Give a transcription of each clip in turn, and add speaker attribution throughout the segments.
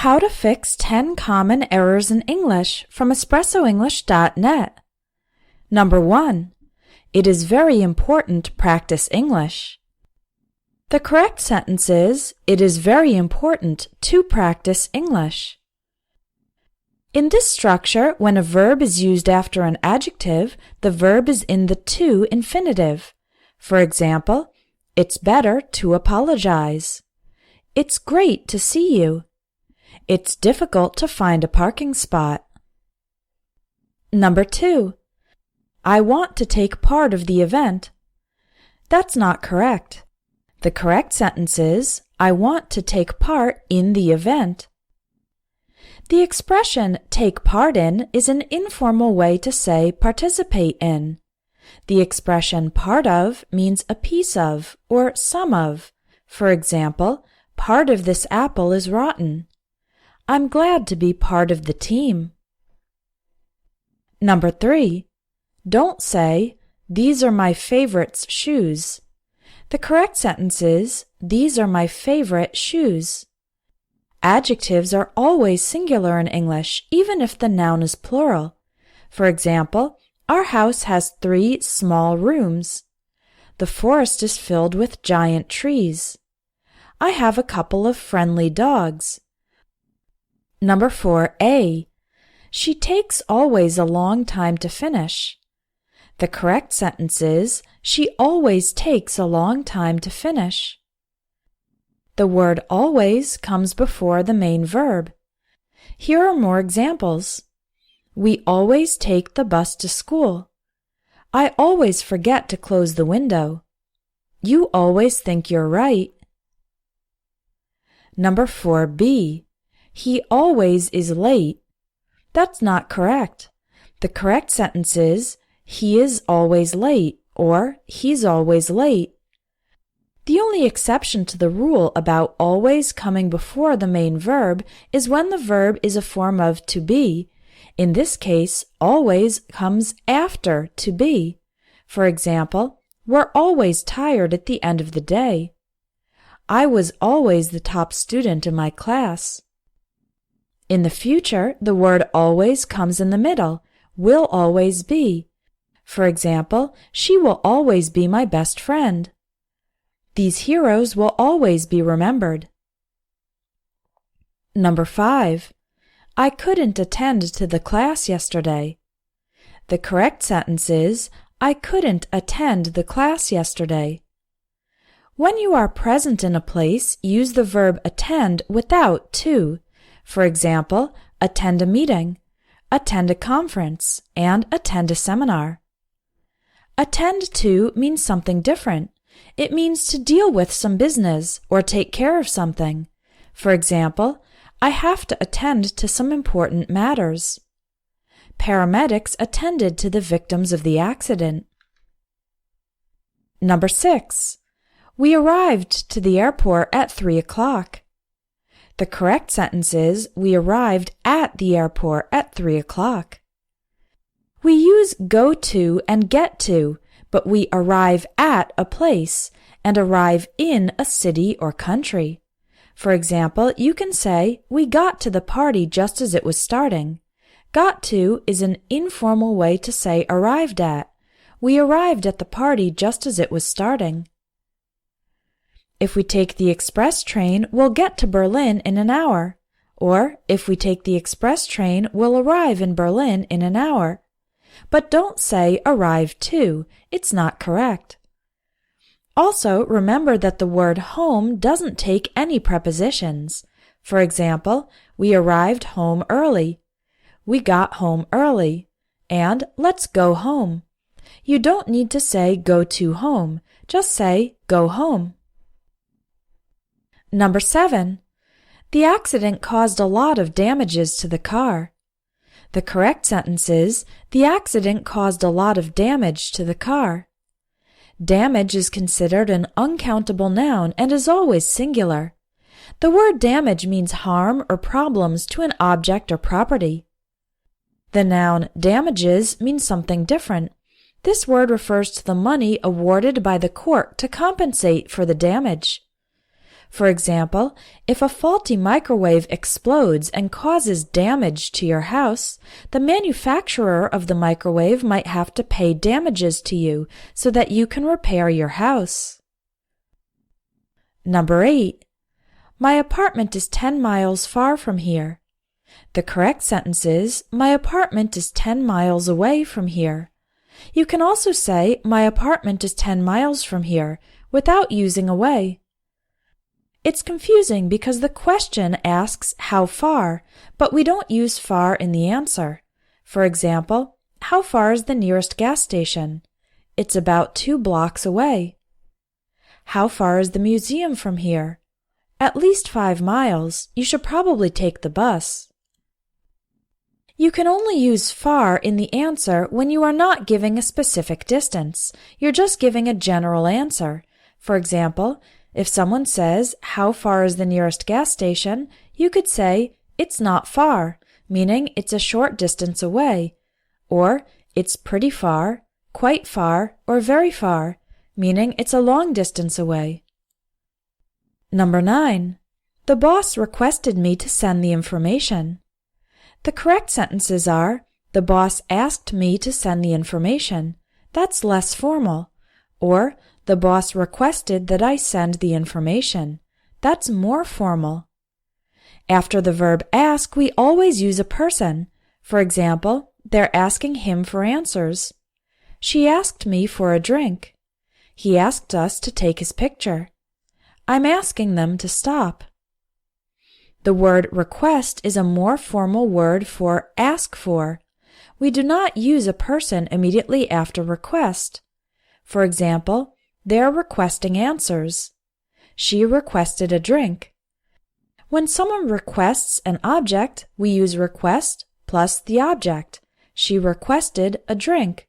Speaker 1: How to fix 10 common errors in English from espressoenglish.net. Number 1. It is very important to practice English. The correct sentence is, it is very important to practice English. In this structure, when a verb is used after an adjective, the verb is in the to infinitive. For example, it's better to apologize. It's great to see you. It's difficult to find a parking spot. Number 2. I want to take part of the event. That's not correct. The correct sentence is, I want to take part in the event. The expression take part in is an informal way to say participate in. The expression part of means a piece of or some of. For example, part of this apple is rotten. I'm glad to be part of the team. Number 3. Don't say, these are my favorite shoes. The correct sentence is, these are my favorite shoes. Adjectives are always singular in English, even if the noun is plural. For example, our house has 3 small rooms. The forest is filled with giant trees. I have a couple of friendly dogs. Number 4a. She takes always a long time to finish. The correct sentence is, she always takes a long time to finish. The word always comes before the main verb. Here are more examples. We always take the bus to school. I always forget to close the window. You always think you're right. Number 4b. He always is late. That's not correct. The correct sentence is, he is always late, or he's always late. The only exception to the rule about always coming before the main verb is when the verb is a form of to be. In this case, always comes after to be. For example, we're always tired at the end of the day. I was always the top student in my class. In the future, the word always comes in the middle, will always be. For example, she will always be my best friend. These heroes will always be remembered. Number 5. I couldn't attend to the class yesterday. The correct sentence is, I couldn't attend the class yesterday. When you are present in a place, use the verb attend without to. For example, attend a meeting, attend a conference, and attend a seminar. Attend to means something different. It means to deal with some business or take care of something. For example, I have to attend to some important matters. Paramedics attended to the victims of the accident. Number 6. We arrived to the airport at 3 o'clock. The correct sentence is, we arrived at the airport at 3 o'clock. We use go to and get to, but we arrive at a place and arrive in a city or country. For example, you can say, we got to the party just as it was starting. Got to is an informal way to say arrived at. We arrived at the party just as it was starting. If we take the express train, we'll get to Berlin in an hour. Or, if we take the express train, we'll arrive in Berlin in an hour. But don't say arrive to. It's not correct. Also, remember that the word home doesn't take any prepositions. For example, we arrived home early. We got home early. And let's go home. You don't need to say go to home. Just say go home. Number 7. The accident caused a lot of damages to the car. The correct sentence is, the accident caused a lot of damage to the car. Damage is considered an uncountable noun and is always singular. The word damage means harm or problems to an object or property. The noun damages means something different. This word refers to the money awarded by the court to compensate for the damage. For example, if a faulty microwave explodes and causes damage to your house, the manufacturer of the microwave might have to pay damages to you so that you can repair your house. Number 8. My apartment is 10 miles far from here. The correct sentence is, my apartment is 10 miles away from here. You can also say, my apartment is 10 miles from here, without using away. It's confusing because the question asks how far, but we don't use far in the answer. For example, how far is the nearest gas station? It's about 2 blocks away. How far is the museum from here? At least 5 miles. You should probably take the bus. You can only use far in the answer when you are not giving a specific distance. You're just giving a general answer. For example, if someone says, how far is the nearest gas station, you could say, it's not far, meaning it's a short distance away. Or, it's pretty far, quite far, or very far, meaning it's a long distance away. Number 9. The boss requested me to send the information. The correct sentences are, the boss asked me to send the information. That's less formal. Or, the boss requested that I send the information. That's more formal. After the verb ask, we always use a person. For example, they're asking him for answers. She asked me for a drink. He asked us to take his picture. I'm asking them to stop. The word request is a more formal word for ask for. We do not use a person immediately after request. For example, they're requesting answers. She requested a drink. When someone requests an object, we use request plus the object. She requested a drink.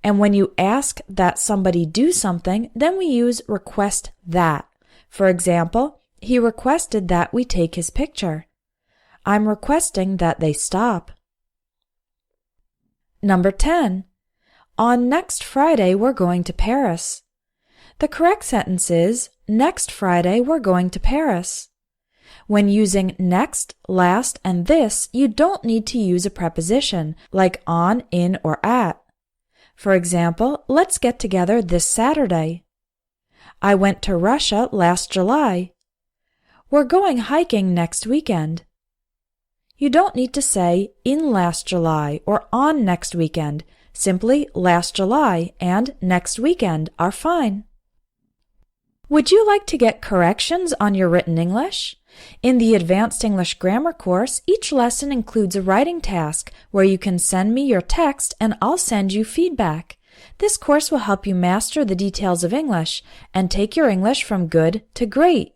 Speaker 1: And when you ask that somebody do something, then we use request that. For example, he requested that we take his picture. I'm requesting that they stop. Number 10. On next Friday, we're going to Paris. The correct sentence is, next Friday, we're going to Paris. When using next, last, and this, you don't need to use a preposition like on, in, or at. For example, let's get together this Saturday. I went to Russia last July. We're going hiking next weekend. You don't need to say in last July or on next weekend. Simply last July and next weekend are fine. Would you like to get corrections on your written English? In the Advanced English Grammar course, each lesson includes a writing task where you can send me your text and I'll send you feedback. This course will help you master the details of English and take your English from good to great.